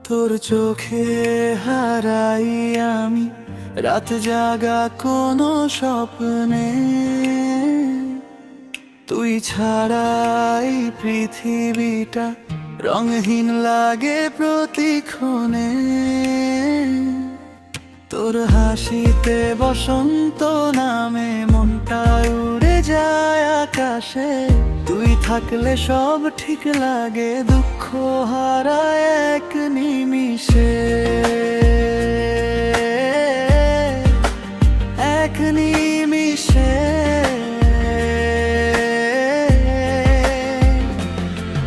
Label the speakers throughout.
Speaker 1: তোর চোখে হারাই আমি রাত জাগা কোনো স্বপ্নে। তুই ছাড়াই পৃথিবীটা রঙহীন লাগে প্রতিক্ষণে। তোর হাসিতে বসন্ত নামে মনটা উড়ে যায় আকাশে। তুই থাকলে সব ঠিক লাগে, দুঃখ হারায় এক নিমিষে। এক নিমিষে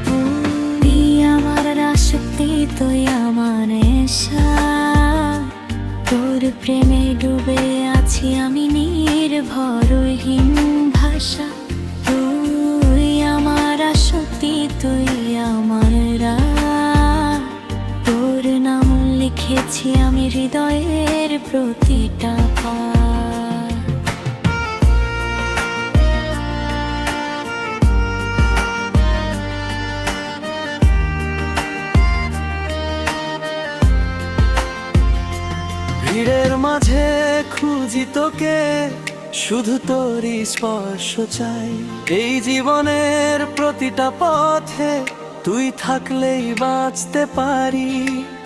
Speaker 2: তুই আমার রাশক্তি, তুই আমার নেশা। তোর প্রেমে ডুবে আছি আমি নির্ভরহীন ভাষা। তুই আমার আসক্তি, তুই আমার রাগ। তোর নাম লিখেছি আমি হৃদয়ের প্রতিটা পাতা।
Speaker 1: ভিড়ের মাঝে খুঁজি তোকে, শুধু তোরই স্পর্শ চাই। এই জীবনের প্রতিটা পথে তুই থাকলেই বাঁচতে পারি।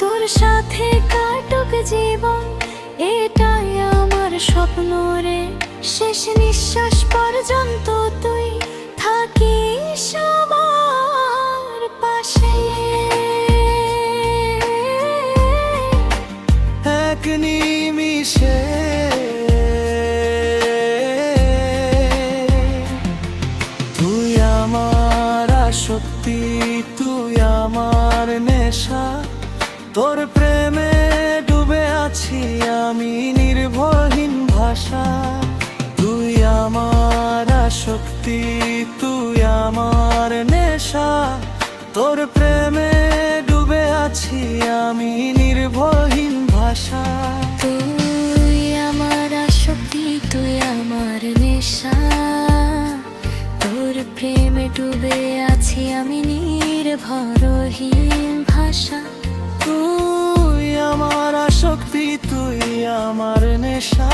Speaker 2: তোর সাথে কাটুক জীবন, এটাই আমার স্বপ্ন রে। শেষ নিঃশ্বাস পর্যন্ত তুই থাকিস আমার পাশে।
Speaker 1: এক নিমিষে তুই আমার আসক্তি, তুই আমার নেশা। তোর প্রেমে ডুবে আছি আমি নির্ভরহীন ভাষা। তুই আমার আসক্তি, তুই আমার নেশা। তোর প্রেমে ডুবে আছি আমি নির্ভরহীন ভাষা।
Speaker 2: তুই আমার আসক্তি, তুই আমার নেশা। তোর প্রেমে ডুবে আছি আমি নির্ভরহীন ভাষা।
Speaker 1: তুই আমার আসক্তি, তুই আমার নেশা।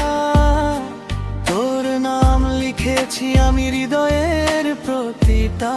Speaker 1: তোর নাম লিখেছি আমি হৃদয়ের প্রতিটা